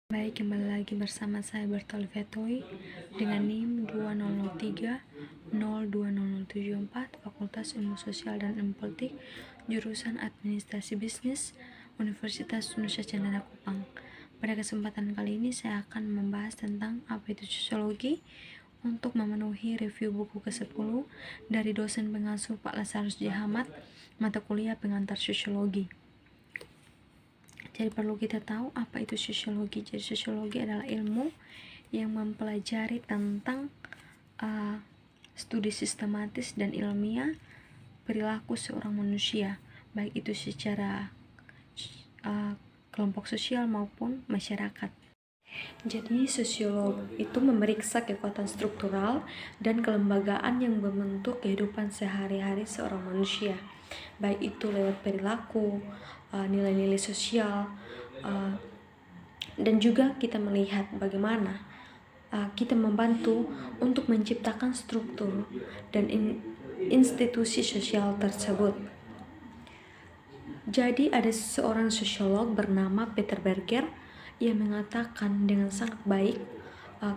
Baik, kembali lagi bersama saya Bertol Vetoy dengan NIM 2003-020074, Fakultas Ilmu Sosial dan Ilmu Politik, jurusan Administrasi Bisnis, Universitas Nusa Cendana Kupang. Pada kesempatan kali ini saya akan membahas tentang apa itu sosiologi untuk memenuhi review buku ke-10 dari dosen pengasuh Pak Lazarus J. Hamad, mata kuliah pengantar sosiologi. Jadi perlu kita tahu apa itu sosiologi. Jadi sosiologi adalah ilmu yang mempelajari tentang studi sistematis dan ilmiah perilaku seorang manusia, baik itu secara kelompok sosial maupun masyarakat. Jadi sosiolog itu memeriksa kekuatan struktural dan kelembagaan yang membentuk kehidupan sehari-hari seorang manusia, baik itu lewat perilaku, nilai-nilai sosial, dan juga kita melihat bagaimana kita membantu untuk menciptakan struktur dan institusi sosial tersebut. Jadi ada seorang sosiolog bernama Peter Berger yang mengatakan dengan sangat baik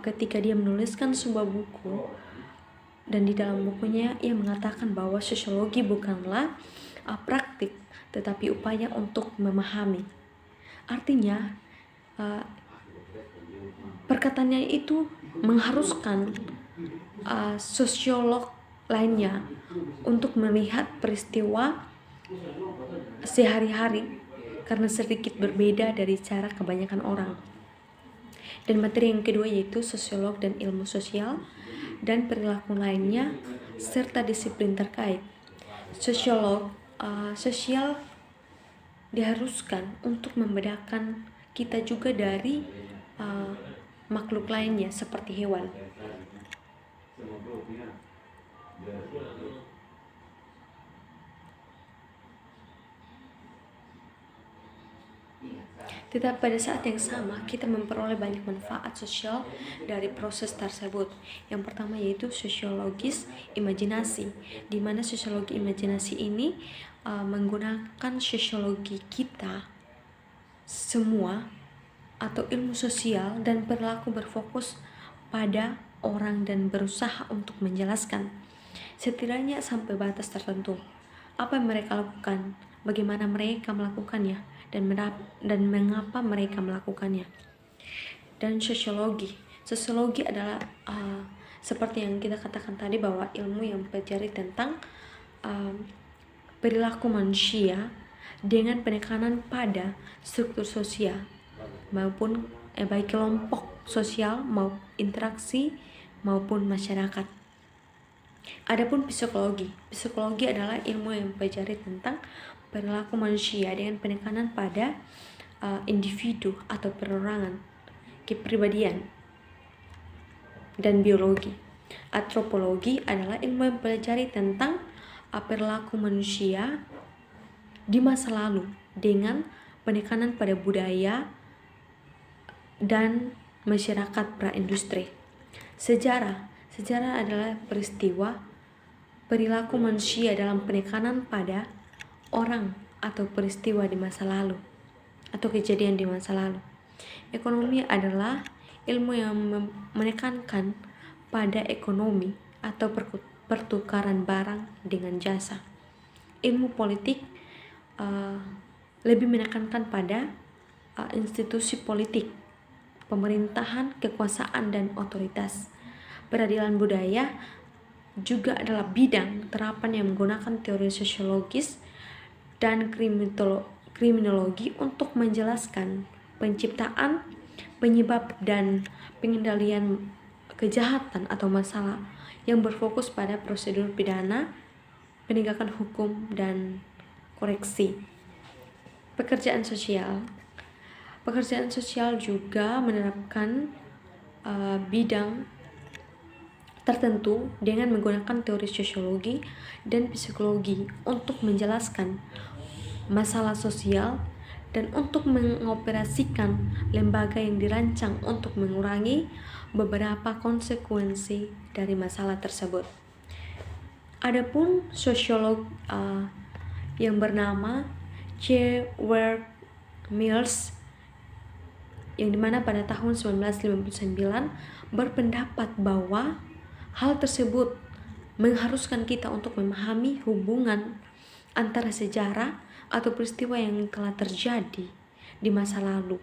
ketika dia menuliskan sebuah buku, dan di dalam bukunya ia mengatakan bahwa sosiologi bukanlah praktik tetapi upaya untuk memahami. Artinya perkataannya itu mengharuskan sosiolog lainnya untuk melihat peristiwa sehari-hari karena sedikit berbeda dari cara kebanyakan orang. Dan materi yang kedua yaitu sosiolog dan ilmu sosial dan perilaku lainnya serta disiplin terkait. Sosiolog sosial diharuskan untuk membedakan kita juga dari makhluk lainnya seperti hewan. Tetapi pada saat yang sama kita memperoleh banyak manfaat sosial dari proses tersebut. Yang pertama yaitu sosiologis imajinasi, di mana sosiologi imajinasi ini menggunakan sosiologi kita semua atau ilmu sosial dan perilaku berfokus pada orang dan berusaha untuk menjelaskan setidaknya sampai batas tertentu apa yang mereka lakukan, bagaimana mereka melakukannya, dan mengapa mereka melakukannya. Dan sosiologi adalah seperti yang kita katakan tadi bahwa ilmu yang mempelajari tentang perilaku manusia dengan penekanan pada struktur sosial maupun baik kelompok sosial maupun interaksi maupun masyarakat. Adapun psikologi adalah ilmu yang mempelajari tentang perilaku manusia dengan penekanan pada individu atau perorangan, kepribadian, dan biologi. Antropologi adalah ilmu yang mempelajari tentang perilaku manusia di masa lalu dengan penekanan pada budaya dan masyarakat praindustri. Sejarah adalah peristiwa perilaku manusia dalam penekanan pada orang atau peristiwa di masa lalu atau kejadian di masa lalu. Ekonomi adalah ilmu yang menekankan pada ekonomi atau pertukaran barang dengan jasa. Ilmu politik lebih menekankan pada institusi politik, pemerintahan, kekuasaan, dan otoritas. Peradilan budaya juga adalah bidang terapan yang menggunakan teori sosiologis dan kriminologi untuk menjelaskan penciptaan, penyebab, dan pengendalian kejahatan atau masalah yang berfokus pada prosedur pidana, penegakan hukum, dan koreksi. Pekerjaan sosial juga menerapkan bidang tertentu dengan menggunakan teori sosiologi dan psikologi untuk menjelaskan masalah sosial dan untuk mengoperasikan lembaga yang dirancang untuk mengurangi beberapa konsekuensi dari masalah tersebut. Adapun sosiolog yang bernama C. Ward Mills yang dimana pada tahun 1959 berpendapat bahwa hal tersebut mengharuskan kita untuk memahami hubungan antara sejarah atau peristiwa yang telah terjadi di masa lalu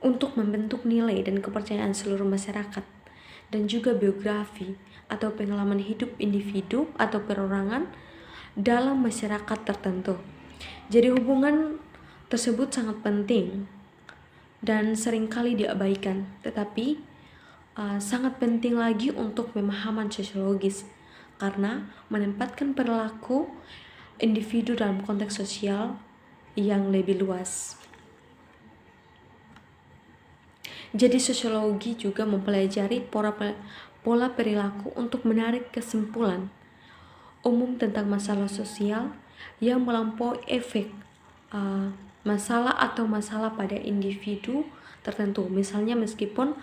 untuk membentuk nilai dan kepercayaan seluruh masyarakat, dan juga biografi atau pengalaman hidup individu atau perorangan dalam masyarakat tertentu. Jadi hubungan tersebut sangat penting dan seringkali diabaikan, tetapi sangat penting lagi untuk pemahaman sosiologis karena menempatkan perilaku individu dalam konteks sosial yang lebih luas. Jadi sosiologi juga mempelajari pola perilaku untuk menarik kesimpulan umum tentang masalah sosial yang melampaui efek masalah pada individu tertentu. Misalnya meskipun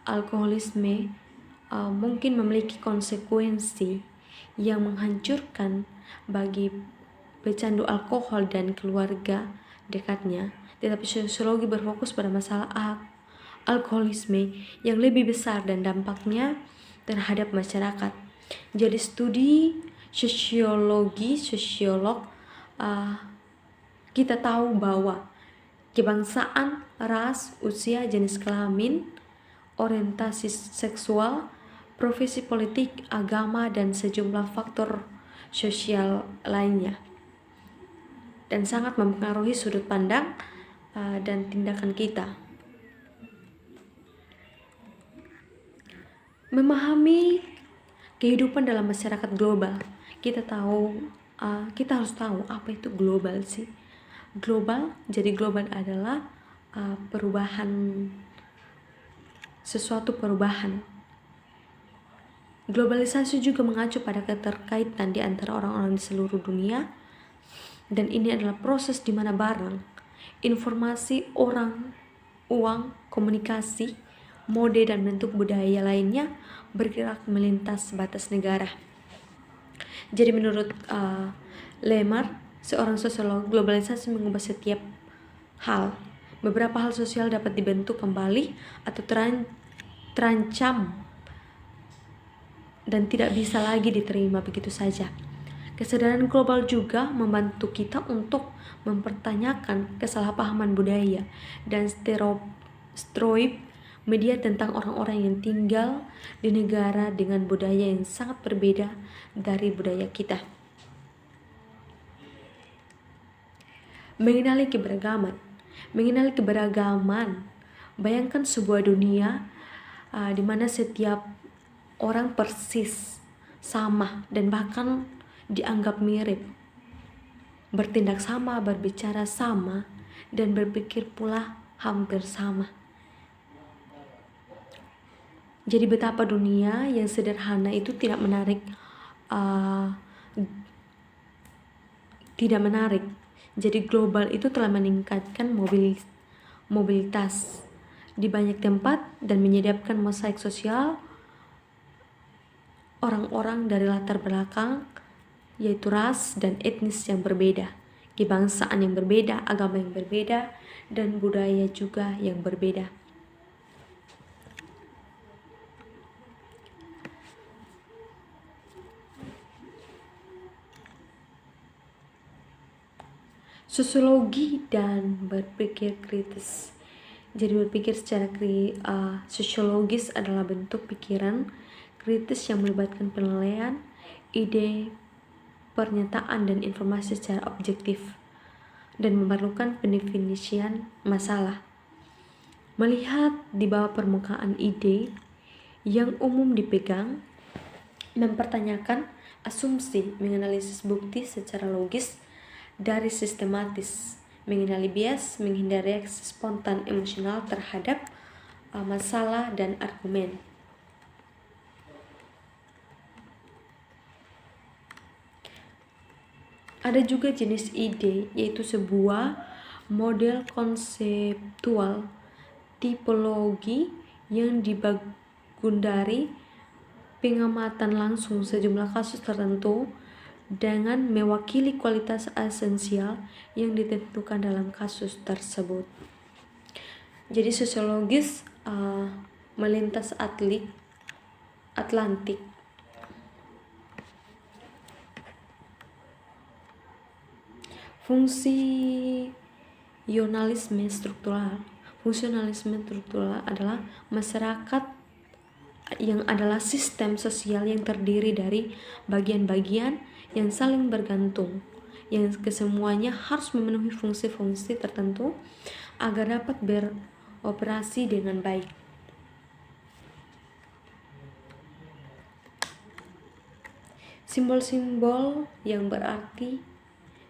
alkoholisme mungkin memiliki konsekuensi yang menghancurkan bagi pecandu alkohol dan keluarga dekatnya, tetapi sosiologi berfokus pada masalah alkoholisme yang lebih besar dan dampaknya terhadap masyarakat. Jadi studi sosiolog kita tahu bahwa kebangsaan, ras, usia, jenis kelamin, orientasi seksual, profesi politik, agama, dan sejumlah faktor sosial lainnya, dan sangat mempengaruhi sudut pandang dan tindakan kita. Memahami kehidupan dalam masyarakat global, kita harus tahu apa itu global sih. Jadi global adalah sesuatu perubahan. Globalisasi juga mengacu pada keterkaitan di antara orang-orang di seluruh dunia, dan ini adalah proses di mana barang, informasi, orang, uang, komunikasi, mode, dan bentuk budaya lainnya bergerak melintas batas negara. Jadi menurut Lemar, seorang sosiolog, globalisasi mengubah setiap hal. Beberapa hal sosial dapat dibentuk kembali atau terancam dan tidak bisa lagi diterima begitu saja. Kesadaran global juga membantu kita untuk mempertanyakan kesalahpahaman budaya dan stereotip media tentang orang-orang yang tinggal di negara dengan budaya yang sangat berbeda dari budaya kita. Mengenali keberagaman. Bayangkan sebuah dunia di mana setiap orang persis sama dan bahkan dianggap mirip, bertindak sama, berbicara sama, dan berpikir pula hampir sama. Jadi betapa dunia yang sederhana itu tidak menarik. Jadi global itu telah meningkatkan mobilitas di banyak tempat dan menyediakan mosaik sosial orang-orang dari latar belakang yaitu ras dan etnis yang berbeda, kebangsaan yang berbeda, agama yang berbeda, dan budaya juga yang berbeda. Sosiologi dan berpikir kritis. Jadi berpikir secara sosiologis adalah bentuk pikiran kritis yang melibatkan penilaian, ide, pernyataan, dan informasi secara objektif dan memerlukan pendefinisian masalah. Melihat di bawah permukaan ide yang umum dipegang, mempertanyakan asumsi, menganalisis bukti secara logis dari sistematis, mengenali bias, menghindari reaksi spontan emosional terhadap masalah dan argumen. Ada juga jenis ide, yaitu sebuah model konseptual tipologi yang dibagundari pengamatan langsung sejumlah kasus tertentu dengan mewakili kualitas esensial yang ditentukan dalam kasus tersebut. Jadi sosiologis melintas Atlantik. Fungsionalisme struktural adalah masyarakat yang adalah sistem sosial yang terdiri dari bagian-bagian yang saling bergantung, yang kesemuanya harus memenuhi fungsi-fungsi tertentu agar dapat beroperasi dengan baik. Simbol-simbol yang berarti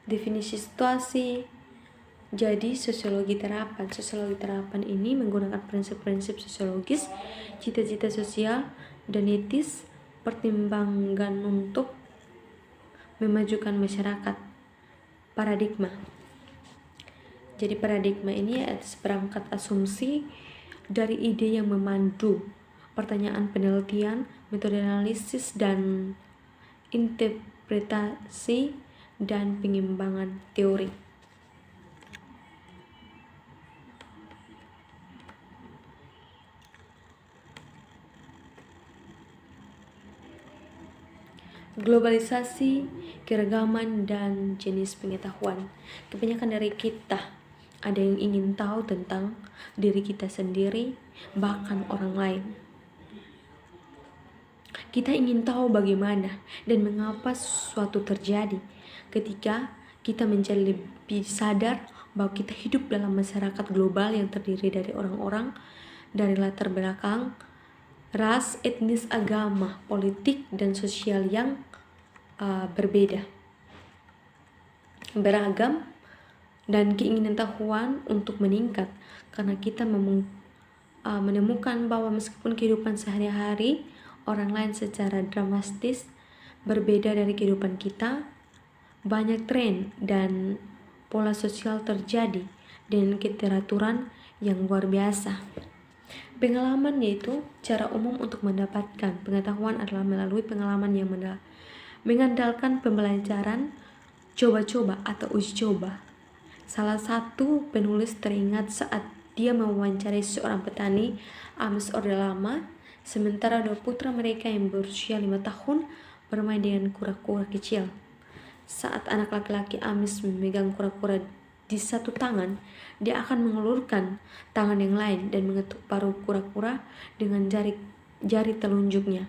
definisi situasi. Jadi sosiologi terapan ini menggunakan prinsip-prinsip sosiologis, cita-cita sosial dan etis, pertimbangan untuk memajukan masyarakat. Paradigma. Jadi paradigma ini adalah seperangkat asumsi dari ide yang memandu pertanyaan penelitian, metode analisis dan interpretasi dan pengimbangan teori. Globalisasi, keragaman, dan jenis pengetahuan. Kebanyakan dari kita ada yang ingin tahu tentang diri kita sendiri, bahkan orang lain. Kita ingin tahu bagaimana dan mengapa sesuatu terjadi. Ketika kita menjadi lebih sadar bahwa kita hidup dalam masyarakat global yang terdiri dari orang-orang dari latar belakang, ras, etnis, agama, politik, dan sosial yang berbeda, beragam, dan keinginan tahuan untuk meningkat karena kita menemukan bahwa meskipun kehidupan sehari-hari orang lain secara dramatis berbeda dari kehidupan kita, banyak tren dan pola sosial terjadi dengan keteraturan yang luar biasa. Pengalaman yaitu cara umum untuk mendapatkan pengetahuan adalah melalui pengalaman yang mengandalkan pembelajaran, coba-coba atau uji coba. Salah satu penulis teringat saat dia mewawancarai seorang petani Ames Orde Lama, sementara dua putra mereka yang berusia 5 tahun bermain dengan kura-kura kecil. Saat anak laki-laki Ames memegang kura-kura di satu tangan, dia akan mengulurkan tangan yang lain dan mengetuk paruh kura-kura dengan jari telunjuknya,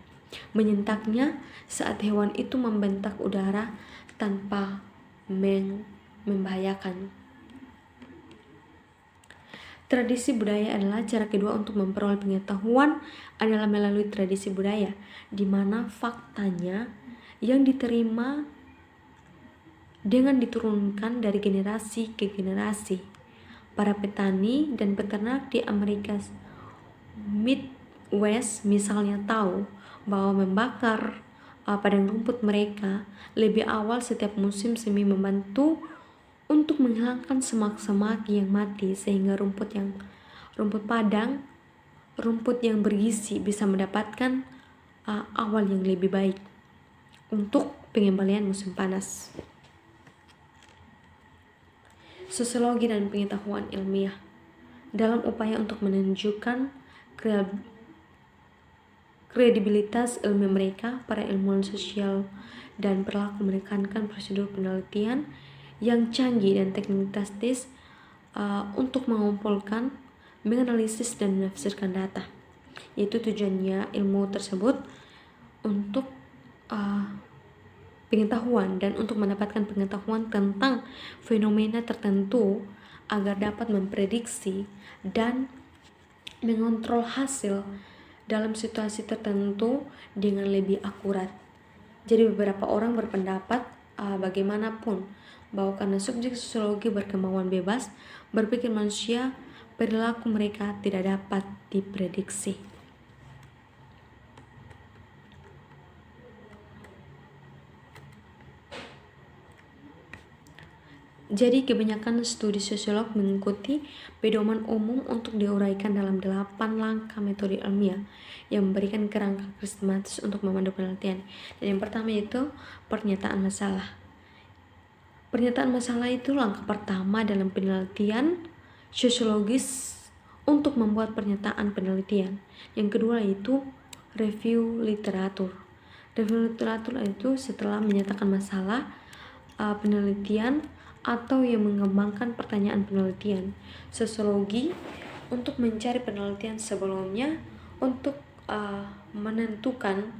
menyentaknya saat hewan itu membentak udara tanpa membahayakan. Tradisi budaya adalah cara kedua untuk memperoleh pengetahuan adalah melalui tradisi budaya, di mana faktanya yang diterima dengan diturunkan dari generasi ke generasi. Para petani dan peternak di Amerika Midwest misalnya tahu bahwa membakar padang rumput mereka lebih awal setiap musim semi membantu untuk menghilangkan semak-semak yang mati sehingga rumput yang bergizi bisa mendapatkan awal yang lebih baik untuk pengembalian musim panas. Sosiologi dan pengetahuan ilmiah dalam upaya untuk menunjukkan kredibilitas ilmu mereka, para ilmuwan sosial dan perilaku menekankan prosedur penelitian yang canggih dan teknik tastis untuk mengumpulkan, menganalisis dan menafsirkan data. Yaitu tujuannya ilmu tersebut untuk pengetahuan dan untuk mendapatkan pengetahuan tentang fenomena tertentu agar dapat memprediksi dan mengontrol hasil dalam situasi tertentu dengan lebih akurat. Jadi beberapa orang berpendapat bagaimanapun bahwa karena subjek sosiologi berkemauan bebas berpikir manusia, perilaku mereka tidak dapat diprediksi. Jadi kebanyakan studi sosiolog mengikuti pedoman umum untuk diuraikan dalam 8 langkah metode ilmiah yang memberikan kerangka sistematis untuk memandu penelitian. Dan yang pertama itu pernyataan masalah. Pernyataan masalah itu langkah pertama dalam penelitian sosiologis untuk membuat pernyataan penelitian. Yang kedua yaitu review literatur. Review literatur itu setelah menyatakan masalah penelitian atau yang mengembangkan pertanyaan penelitian. Sosiologi untuk mencari penelitian sebelumnya untuk menentukan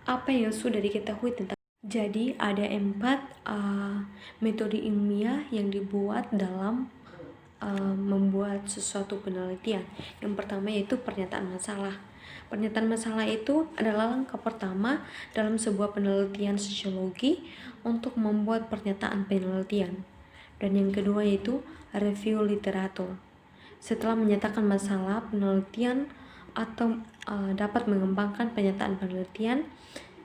apa yang sudah diketahui tentang. Jadi ada 4 metode ilmiah yang dibuat dalam membuat sesuatu penelitian. Yang pertama yaitu pernyataan masalah. Pernyataan masalah itu adalah langkah pertama dalam sebuah penelitian sosiologi untuk membuat pernyataan penelitian. Dan yang kedua yaitu review literatur. Setelah menyatakan masalah penelitian atau dapat mengembangkan pernyataan penelitian,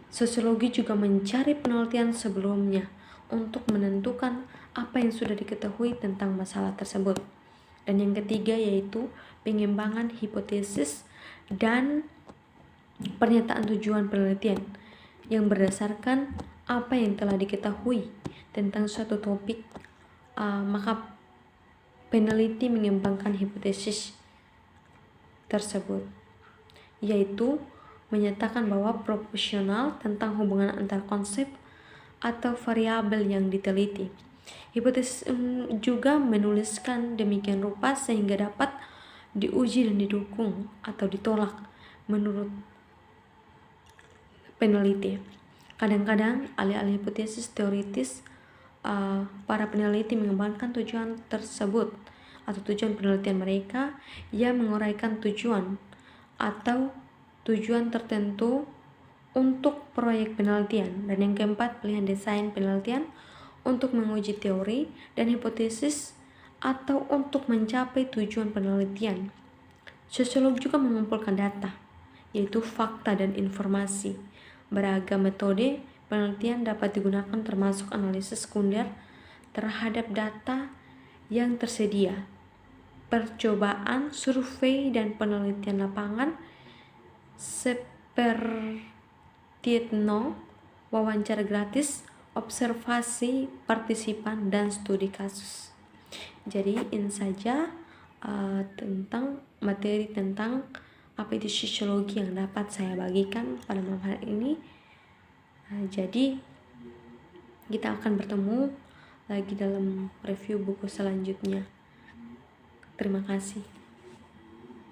sosiologi juga mencari penelitian sebelumnya untuk menentukan apa yang sudah diketahui tentang masalah tersebut. Dan yang ketiga yaitu pengembangan hipotesis dan pernyataan tujuan penelitian yang berdasarkan apa yang telah diketahui tentang suatu topik, maka peneliti mengembangkan hipotesis tersebut, yaitu menyatakan bahwa proporsional tentang hubungan antar konsep atau variabel yang diteliti. Hipotesis juga menuliskan demikian rupa sehingga dapat diuji dan didukung atau ditolak menurut peneliti. Kadang-kadang alih-alih hipotesis teoritis, para peneliti mengembangkan tujuan tersebut atau tujuan penelitian mereka yang menguraikan tujuan atau tujuan tertentu untuk proyek penelitian. Dan yang keempat, pilihan desain penelitian untuk menguji teori dan hipotesis atau untuk mencapai tujuan penelitian. Sosiolog juga mengumpulkan data, yaitu fakta dan informasi. Beragam metode penelitian dapat digunakan termasuk analisis sekunder terhadap data yang tersedia, percobaan, survei, dan penelitian lapangan seperti wawancara gratis, observasi partisipan, dan studi kasus. Jadi ini saja tentang materi tentang apa itu sosiologi yang dapat saya bagikan pada malam hari ini. Jadi kita akan bertemu lagi dalam review buku selanjutnya. Terima kasih.